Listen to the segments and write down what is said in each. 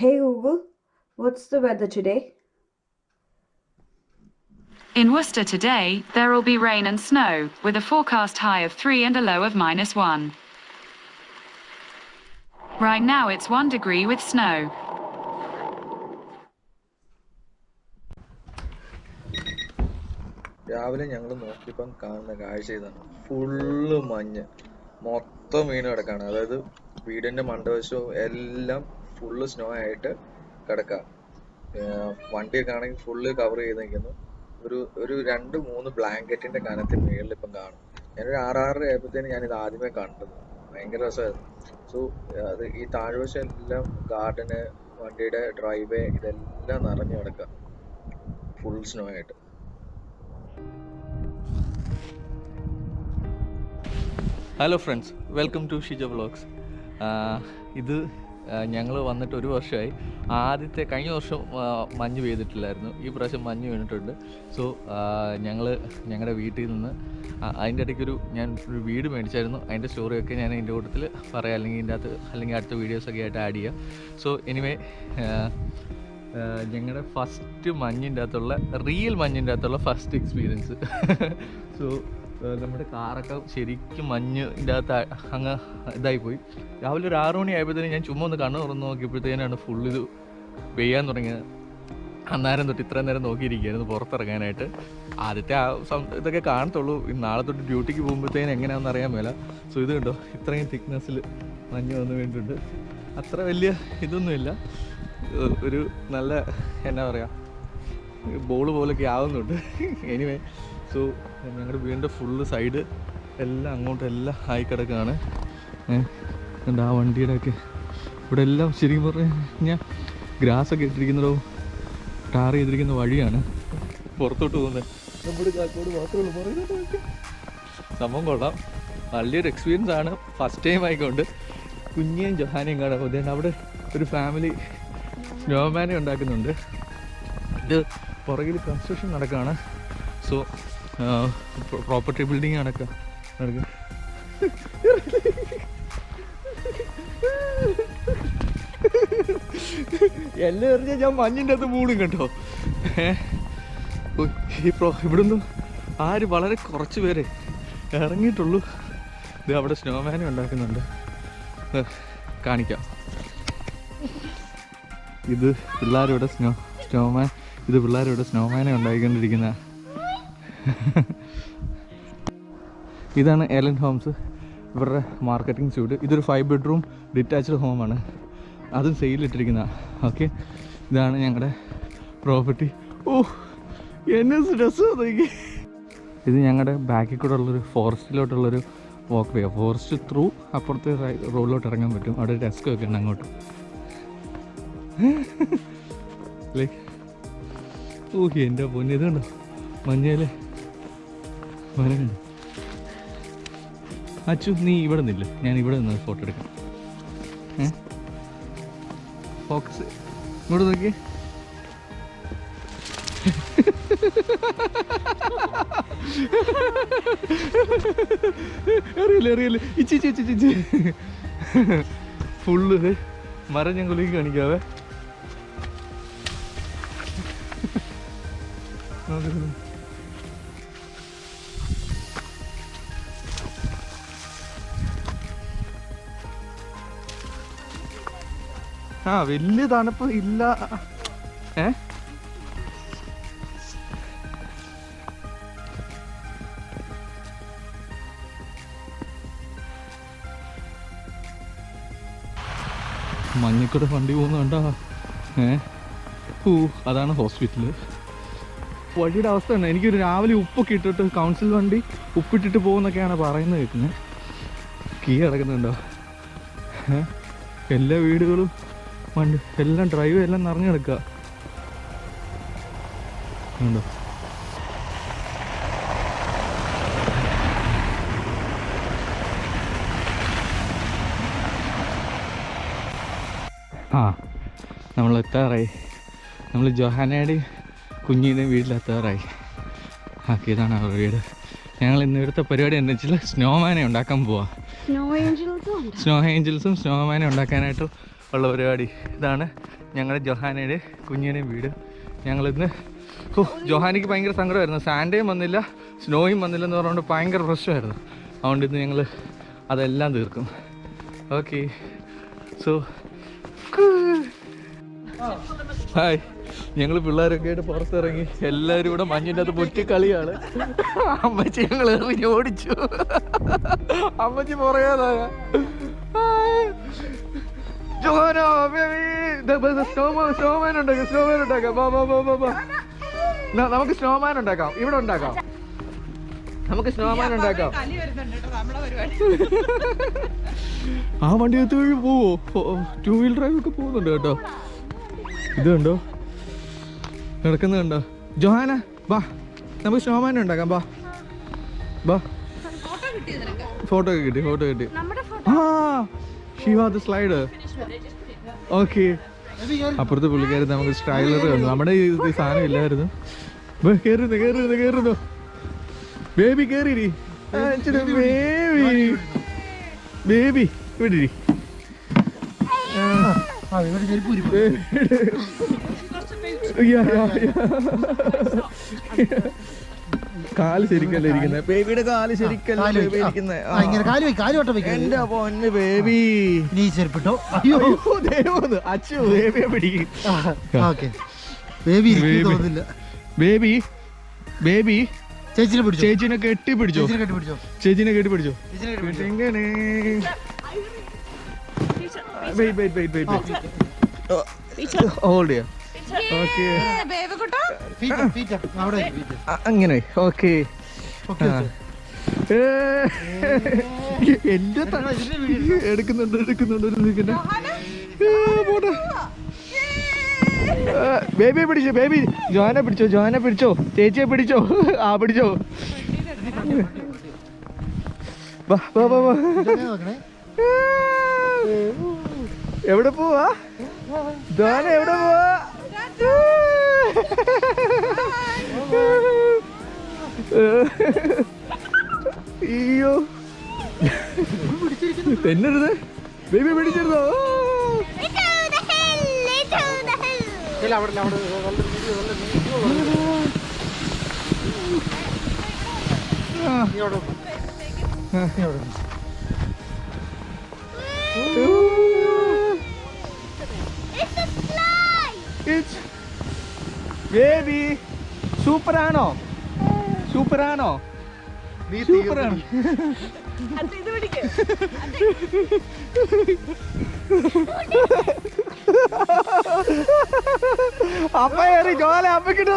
Hey Google, what's the weather today? In Worcester today, there will be rain and snow, with a forecast high of 3 and a low of -1. Right now it's 1 degree with snow. രാവിലെ ഞങ്ങൾ നോക്കിയപ്പം കാണുന്ന കാഴ്ച ഇതാണ്. Full മഞ്ഞ്, മൊത്തം വീണ് കിടക്കാണ്. അതായത് വീടിന്റെ മണ്ടവശവും എല്ലാം ഫുള്ള് സ്നോ ആയിട്ട് കിടക്കാം. വണ്ടിയൊക്കെ ആണെങ്കിൽ ഫുള്ള് കവർ ചെയ്ത് നിൽക്കുന്നു. ഒരു 2-3 ബ്ലാങ്കറ്റിന്റെ കനത്തിന് മുകളിൽ ഇപ്പം കാണും. ഞാനൊരു 6-6:30 ആയപ്പോഴത്തേന് ഞാനിത് ആദ്യമേ കണ്ടത്. ഭയങ്കര രസമായിരുന്നു. സോ അത് ഈ താഴ്വശം എല്ലാം ഗാർഡന്, വണ്ടിയുടെ ഡ്രൈവേ ഇതെല്ലാം നിറഞ്ഞു കിടക്കുക ഫുൾ സ്നോ ആയിട്ട്. Hello friends, welcome to Shija vlogs. ഇത് ഞങ്ങൾ വന്നിട്ട് 1 വർഷമായി. കഴിഞ്ഞ വർഷം മഞ്ഞ് പെയ്തിട്ടില്ലായിരുന്നു, ഈ പ്രാവശ്യം മഞ്ഞ് വീണിട്ടുണ്ട്. സോ ഞങ്ങളുടെ വീട്ടിൽ നിന്ന് അതിൻ്റെ ഇടയ്ക്കൊരു ഞാൻ ഒരു വീട് മേടിച്ചായിരുന്നു. അതിൻ്റെ സ്റ്റോറിയൊക്കെ ഞാൻ ഇതിൻ്റെ കൂട്ടത്തിൽ പറയാം, അല്ലെങ്കിൽ അടുത്ത വീഡിയോസൊക്കെ ആയിട്ട് ആഡ് ചെയ്യാം. സോ എനിവേ, ഞങ്ങളുടെ ഫസ്റ്റ് റിയൽ മഞ്ഞിൻ്റെ അകത്തുള്ള ഫസ്റ്റ് എക്സ്പീരിയൻസ്. സോ നമ്മുടെ കാറൊക്കെ ശരിക്കും മഞ്ഞിൻ്റെ അകത്ത് അങ്ങ് ഇതായിപ്പോയി. രാവിലെ ഒരു 6 മണി ആയപ്പോഴത്തേനും ഞാൻ ചുമ്മാ ഒന്ന് കണ്ണ് തുറന്ന് നോക്കിയപ്പോഴത്തേനാണ് ഫുള്ളിത് പെയ്യാൻ തുടങ്ങിയത്. അന്നേരം തൊട്ട് ഇത്രയും നേരം നോക്കിയിരിക്കുകയായിരുന്നു പുറത്തിറങ്ങാനായിട്ട്. ആദ്യത്തെ ഇതൊക്കെ കാണത്തുള്ളൂ. നാളെ തൊട്ട് ഡ്യൂട്ടിക്ക് പോകുമ്പോഴത്തേനും എങ്ങനെയാണെന്ന് അറിയാൻ മേല. സോ ഇത് കണ്ടോ, ഇത്രയും തിക്നെസ്സിൽ മഞ്ഞ് വന്ന് വീണിട്ടുണ്ട്. അത്ര വലിയ ഇതൊന്നുമില്ല, ഒരു നല്ല എന്നാ പറയുക, ബോള് പോലൊക്കെ ആവുന്നുണ്ട്. എനിവേ, സോ ഞങ്ങളുടെ വീടിൻ്റെ ഫുള്ള് സൈഡ് എല്ലാം അങ്ങോട്ടെല്ലാം ആയി കിടക്കുകയാണ്. ആ വണ്ടിയുടെ ഒക്കെ ഇവിടെ എല്ലാം ശരിക്കും പറഞ്ഞു കഴിഞ്ഞാൽ ഗ്രാസൊക്കെ ഇട്ടിരിക്കുന്നതോ ടാർ ചെയ്തിരിക്കുന്ന വഴിയാണ് പുറത്തോട്ട് പോകുന്നത്. നമ്മുടെ കാക്കോട് മാത്രമേ പറയുന്നത്. സംഭവം കൊള്ളാം, നല്ലൊരു എക്സ്പീരിയൻസ് ആണ്. ഫസ്റ്റ് ടൈം ആയിക്കൊണ്ട് കുഞ്ഞിയും ജൊഹാനയും കാണാൻ. അതുകൊണ്ട് അവിടെ ഒരു ഫാമിലി സ്നോമാനെ ഉണ്ടാക്കുന്നുണ്ട്. ഇത് പുറകിൽ കൺസ്ട്രക്ഷൻ നടക്കുകയാണ്. സോ പ്രോപ്പർട്ടി ബിൽഡിങ് നടക്കുക. എല്ലാം എറിഞ്ഞാൽ ഞാൻ മഞ്ഞിൻ്റെ അകത്ത് മൂടും കേട്ടോ. ഇവിടുന്ന് വളരെ കുറച്ച് പേരെ ഇറങ്ങിയിട്ടുള്ളൂ. ഇത് അവിടെ സ്നോമാനെ ഉണ്ടാക്കുന്നുണ്ട്, കാണിക്കാം. ഇത് പിള്ളേരിവിടെ സ്നോമാനെ ഉണ്ടാക്കിക്കൊണ്ടിരിക്കുന്ന. ഇതാണ് എലൻ ഹോംസ്, ഇവരുടെ മാർക്കറ്റിംഗ് സ്യൂട്ട്. ഇതൊരു 5 ബെഡ്റൂം ഡിറ്റാച്ച്ഡ് ഹോമാണ്, അതും സെയിലിട്ടിരിക്കുന്ന. ഓക്കെ, ഇതാണ് ഞങ്ങളുടെ പ്രോപ്പർട്ടി. എന്നെ രസമാണ്. ഇത് ഞങ്ങളുടെ ബാക്കിൽ കൂടെ ഉള്ളൊരു ഫോറസ്റ്റിലോട്ടുള്ളൊരു വാക്ക് വേ. ഫോറസ്റ്റ് ത്രൂ അപ്പുറത്തെ റോഡിലോട്ട് ഇറങ്ങാൻ പറ്റും. അവിടെ ഡെസ്ക് ഒക്കെ ഉണ്ട് അങ്ങോട്ട്. ലൈക്ക് എൻ്റെ പൊന്നെ, ഇതുണ്ടോ മഞ്ഞയിലെ മരമുണ്ട്. അച്ചു, നീ ഇവിടെ നിന്നില്ല, ഞാൻ ഇവിടെ നിന്ന് ഫോട്ടോ എടുക്കാം. ഫോക്കസ് ഇങ്ങോട്ട് നോക്കിയേ. അറിയില്ല ഇച്ചി ഫുള്ള് മരം ഞാൻ കൊല്ലിക്ക് കാണിക്കാവേ. വലിയ തണുപ്പ് ഇല്ല. മഞ്ഞക്കൂടെ വണ്ടി പോകുന്നുണ്ടോ? അതാണ് ഹോസ്പിറ്റല്. വഴിയുടെ അവസ്ഥ ഉണ്ട്. എനിക്കൊരു രാവിലെ ഉപ്പൊക്കെ ഇട്ടിട്ട് കൗൺസിൽ വണ്ടി ഉപ്പിട്ടിട്ട് പോകുന്നൊക്കെയാണ് പറയുന്നത് കേൾക്കുന്നത്. കീ കിടക്കുന്നുണ്ടോ? എല്ലാ വീടുകളും വണ്ടി എല്ലാം ഡ്രൈവ് എല്ലാം നിറഞ്ഞു കിടക്കുക ഉണ്ടോ. നമ്മൾ എത്താറായി. നമ്മൾ ജൊഹാനയുടെയും കുഞ്ഞിൻ്റെയും വീട്ടിലെത്താറായി. ഇതാണ് അവരുടെ വീട്. ഞങ്ങൾ ഇന്ന് ഇവിടുത്തെ പരിപാടി എന്താ വെച്ചാൽ സ്നോമാനെ ഉണ്ടാക്കാൻ പോവാം. സ്നോ ഏഞ്ചൽസും സ്നോമാനെ ഉണ്ടാക്കാനായിട്ട് ഉള്ള പരിപാടി. ഇതാണ് ഞങ്ങളുടെ ജൊഹാനയുടെ കുഞ്ഞിനെയും വീട്. ഞങ്ങളിന്ന് ജൊഹാനയ്ക്ക് ഭയങ്കര സങ്കടമായിരുന്നു. സാൻഡേയും വന്നില്ല, സ്നോയും വന്നില്ല എന്ന് പറഞ്ഞുകൊണ്ട് ഭയങ്കര പ്രശ്നമായിരുന്നു. അതുകൊണ്ട് ഇന്ന് ഞങ്ങൾ അതെല്ലാം തീർക്കും. Okay, so hi. ഞങ്ങൾ പിള്ളേരൊക്കെ ആയിട്ട് പുറത്തിറങ്ങി. എല്ലാവരും കൂടെ മഞ്ഞിൻ്റെ അകത്ത് പൊറ്റിക്കളിയാണ്. അമ്മച്ചി ഞങ്ങൾ എറിഞ്ഞ് ഓടിച്ചു. അമ്മച്ചി പറയാതായ സ്നോമാൻ ഉണ്ടാക്കാം. നമുക്ക് സ്നോമാൻ ഉണ്ടാക്കാം. ഇവിടെ ഉണ്ടാക്കാം. നമുക്ക് സ്നോമാൻ ഉണ്ടാക്കാം. ആ വണ്ടി എടുത്ത് വഴി പോവോ? 2 വീലർ ഡ്രൈവ് ഒക്കെ പോകുന്നുണ്ട് കേട്ടോ. ഇത് കണ്ടോ കിടക്കുന്നത് കണ്ടോ? ജോഹാന ബാ, നമുക്ക് സ്നോമാൻ ഉണ്ടാക്കാം. ബാ ബാ. ഫോട്ടോ ഒക്കെ കിട്ടി. ആ she was the slider. Okay, അപ്പുറത്തെ പുള്ളിക്കാരി നമുക്ക് സ്ട്രൈലർ തന്നു. നമ്മുടെ ഈ സാധനം ഇല്ലായിരുന്നു. കേറുന്നു ബേബി, കേറി ബേബി ഇവിടെ കാല് ശരിക്കല്ല ഇരിക്കുന്നത്. ബേബിയുടെ കാല് ശരിക്കല്ല ഇരിക്കുന്നത്. എന്റെ പൊന്ന് ബേബി, നീ ചെരുപ്പിട്ടോ? അയ്യോ ദൈവം, അച്ചു ബേബിയെ പിടിക്കും. ബേബി ബേബി ചേച്ചിനെ കെട്ടിപ്പിടിച്ചോ? ചേച്ചിനെ കെട്ടിപ്പിടിച്ചോ? എങ്ങനെ? ഹോൾഡ് ചെയ്യാം. ഓക്കെ, അങ്ങനെ. ഓക്കെ, എന്റെ എടുക്കുന്നുണ്ട് പോട്ടെ. ബേബിയെ പിടിച്ചോ? ബേബി ജോനെ പിടിച്ചോ? ചേച്ചിയെ പിടിച്ചോ? ആ പിടിച്ചോ. എവിടെ പോവാ ജോന? എവിടെ പോവാ? അയ്യോ തെന്നരുത്. ബേബി പിടിച്ചിരുന്നോ? ബേബി സൂപ്പറാണോ? സൂപ്പറാണോ? സൂപ്പറാണ്. അപ്പ കയറി ജോല. അപ്പക്കിട്ട്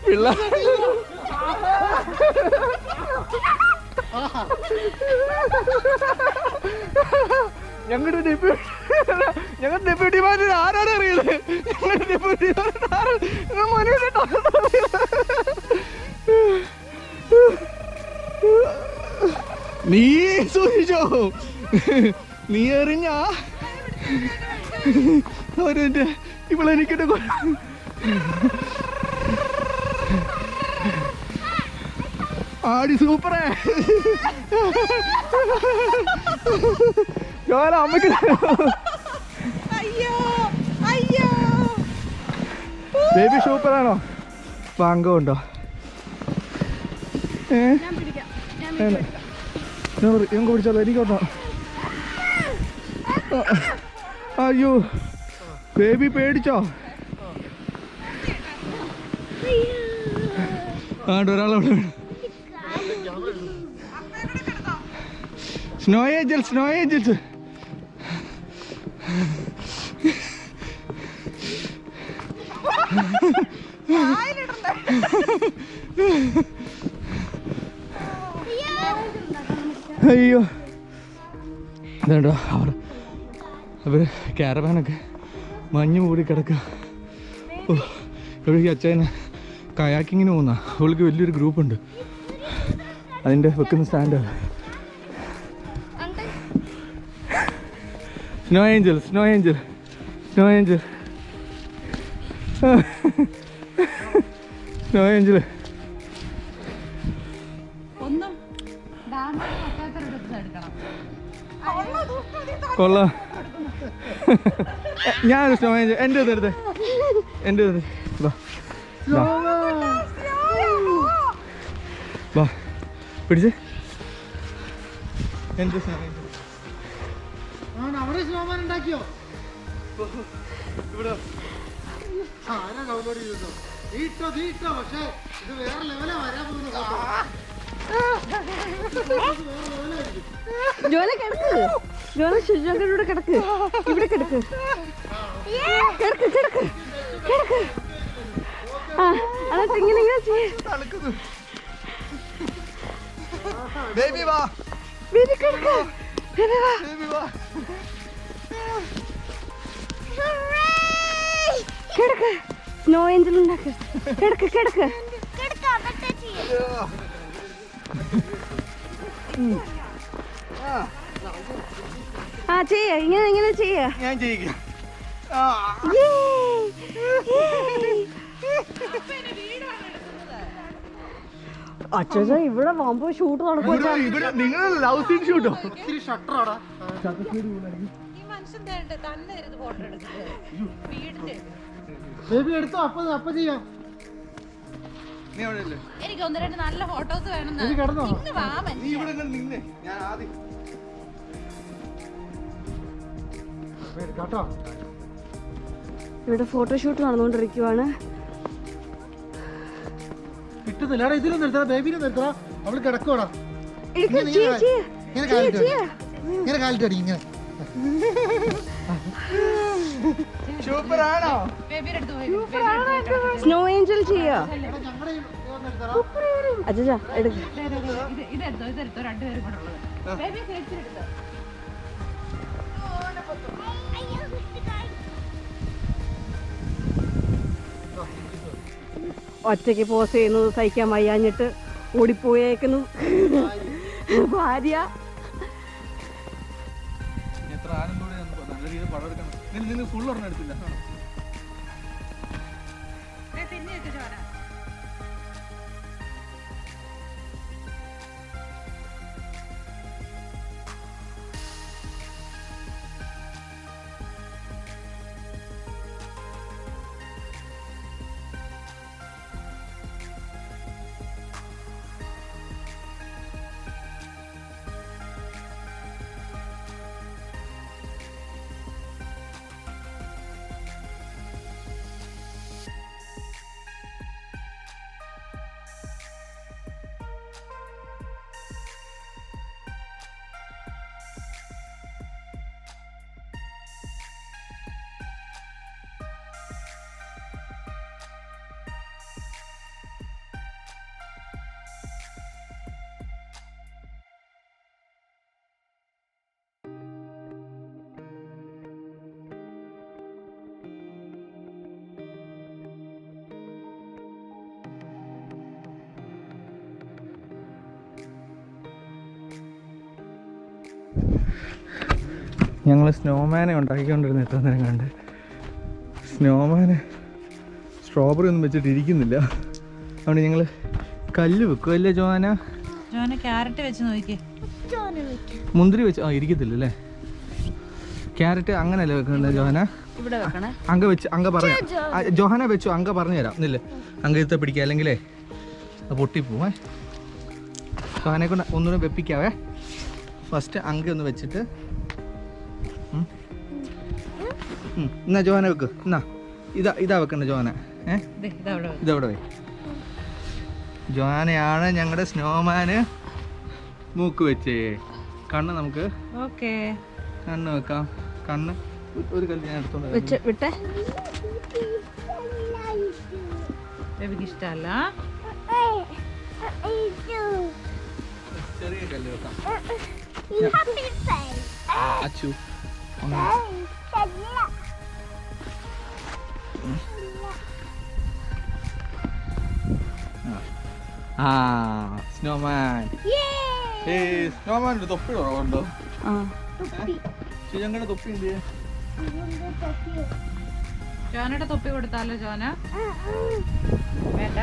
പിള്ള ഞങ്ങളുടെ ഡെപ്യൂട്ടി മാനേജർ ആരാണ് അറിയില്ലേ? ഞങ്ങളുടെ ഡെപ്യൂട്ടി നീ സൂക്ഷിച്ചോ? നീ എറിഞ്ഞ ഇവളെനിക്കിട്ട് ആടി. സൂപ്പറേ ജോല. അമ്മക്ക് ബേബി സൂപ്പറാണോ? പാങ്കം ഉണ്ടോ? ഞങ്ങൾക്ക് പിടിച്ചാലോ? എനിക്കോട്ടോ. അയ്യോ ബേബി പേടിച്ചോ? ഒരാളവിടെ സ്നോ ഏഞ്ചൽസ്. അയ്യോ ഇതുണ്ടോ അവർ ക്യാരവാനൊക്കെ മഞ്ഞ് മൂടി കിടക്കുക. എവിടേക്ക് അച്ഛനെ കയാക്കിങ്ങിന് പോകുന്ന അവൾക്ക് വലിയൊരു ഗ്രൂപ്പുണ്ട്. അതിൻ്റെ വെക്കുന്ന സ്റ്റാൻഡ്. സ്നോ ഏഞ്ചൽ കൊള്ളാം. ഞാനൊരു സ്നോമാൻ എൻ്റെ ഒന്ന് എടുത്തേ. എൻ്റെ ഒന്ന് വാ വാ പിടിച്ചേ. എൻ്റെ സ്നോമാൻ ഉണ്ടാക്കിയോ? ഇവിടെ ഡൗൺലോഡ് ചെയ്തോ? നീട്ടോ പക്ഷേ ഇത് വേറെ ലെവലാ വരാൻ പോകുന്ന ജോല കിടക്ക്. ജോല ശുചിയുടെ കിടക്ക്. ഇവിടെ കിടക്ക്. കിടക്ക് കിടക്ക് കിടക്ക്. ആ എന്നിട്ട് ഇങ്ങനെ ഇങ്ങനെ ചെയ്യും. ബേബി വാ. ബേബി കിടക്ക്. ബേബി വാ. ബേബി വാ. കിടക്ക്. സ്നോ ഏഞ്ചൽ ഉണ്ടാക്ക്. കിടക്ക് കിടക്ക്. ആ ചെയ്യ ഇങ്ങനെ ഇങ്ങനെ ചെയ്യ. ഞാൻ ചെയ്യിക്കാം. അച്ഛാ ഇവിടെ വമ്പോ ഷൂട്ട് നടക്കും. ഇവിടെ നിങ്ങൾ ലവ് സീൻ ഷൂട്ടോ? ഇത്തിരി ഷട്ടറാടാ. ബേബി എടുത്തോ. അപ്പൊ ചെയ്യാം. നീ അവിടെ ഇല്ലേ? എനിക്ക് 1-2 നല്ല ഫോട്ടോസ് വേണം. ഇത് കിടന്നോ? നീ ഇവിടെ നിന്നേ. ഞാൻ ആദ്യം കേട്ടോ. ഇവിടെ ഫോട്ടോഷൂട്ട് നടന്നുകൊണ്ടിരിക്കുവാണ്. കിട്ടുന്നില്ല. ഇതിലും നിർത്തണം. ബേബിനെ നിർത്തണം. അവള് കിടക്കോടാ. ഇങ്ങനെ കാലിട്ട് അടി. ഇങ്ങനെ സൂപ്പറാണോ? സ്നോ ഏഞ്ചൽ ചെയ്യാ. ഞങ്ങളുടെ അച്ഛാ എടുക്ക്. ഇതെടുത്തോ 2 പേരും കൂടെ ഉള്ളത്. ബേബി എടുത്തോ. ഒറ്റയ്ക്ക് പോസ് ചെയ്യുന്നത് സഹിക്കാൻ വയ്യാഞ്ഞിട്ട് ഓടിപ്പോയേക്കുന്നു ഭാര്യ. എത്ര ആനന്ദോടെ നല്ല രീതിയിൽ പടം എടുക്കണം. നിങ്ങൾ ഫുൾ ഒരെണ്ണം എടുത്തില്ല. ഞങ്ങൾ സ്നോമാനെ ഉണ്ടാക്കിക്കൊണ്ടിരുന്ന എത്ര നേരം കണ്ട്. സ്നോമാനെ സ്ട്രോബെറി ഒന്നും വെച്ചിട്ട് ഇരിക്കുന്നില്ല. അതുകൊണ്ട് ഞങ്ങൾ കല്ല് വെക്കും അല്ലേ ജോന? ക്യാരറ്റ് വെച്ച് നോക്കിക്കേ. മുന്തിരി വെച്ച് ഇരിക്കത്തില്ല അല്ലേ? ക്യാരറ്റ് അങ്ങനെയല്ലേ വെക്കുന്നത് ജോഹന? അങ്ക വെച്ച് അങ്ക പറയാം. ജോഹന വെച്ചു അങ്ക പറഞ്ഞു തരാം. ഇല്ല അങ്ക എടുത്ത് പിടിക്കുക, അല്ലെങ്കിലേ അത് പൊട്ടിപ്പോവേ. ജോഹനെ കൊണ്ട് ഒന്നുകൂടെ വെപ്പിക്കാവേ. ഫസ്റ്റ് അങ്ക ഒന്ന് വെച്ചിട്ട് എന്നാ ജോഹന വെക്ക്. എന്നാ ഇതാ വെക്കണ്ട ജോഹന. ഇതവിടെ വേ. ജോഹനയാണ് ഞങ്ങളുടെ സ്നോമാന് മൂക്ക് വെച്ചേ. കണ്ണ് നമുക്ക് കണ്ണ് വെക്കാം. കണ്ണ് ഒരു കല്ല് ഞാൻ എടുത്തോണ്ട് വിട്ടെ. ഇഷ്ടമല്ല. ചെറിയ കല്ല് വെക്കാം. അച്ചു സ്നോമാൻ. സ്നോമാൻ്റെ തൊപ്പി ഉണ്ടോ? ഞങ്ങളുടെ തൊപ്പി എന്ത് ചെയ്യാ? ജോനയുടെ തൊപ്പി കൊടുത്താലോ ജോന? വേണ്ട.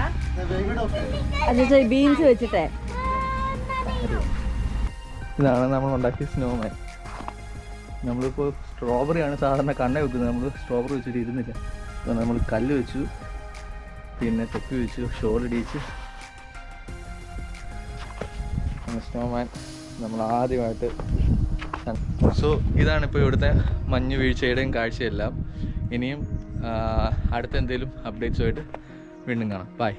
അച്ഛാ ബീൻസ് വെച്ചിട്ടേ ഇതാണ് നമ്മൾ ഉണ്ടാക്കിയ സ്നോമാൻ. നമ്മളിപ്പോൾ സ്ട്രോബെറിയാണ് സാധാരണ കണ്ണ വെക്കുന്നത്, നമ്മൾ സ്ട്രോബെറി വെച്ചിട്ട് ഇരുന്നില്ല. അതുകൊണ്ട് നമ്മൾ കല്ല് വെച്ചു, പിന്നെ തൊപ്പി വെച്ചു, ഷോൾ ഇടിയിച്ച് സ്നോമാൻ നമ്മൾ ആദ്യമായിട്ട്. സോ ഇതാണിപ്പോൾ ഇവിടുത്തെ മഞ്ഞ് വീഴ്ചയുടെയും കാഴ്ചയെല്ലാം. ഇനിയും അടുത്ത എന്തെങ്കിലും അപ്ഡേറ്റ്സുമായിട്ട് വീണ്ടും കാണാം. ബൈ.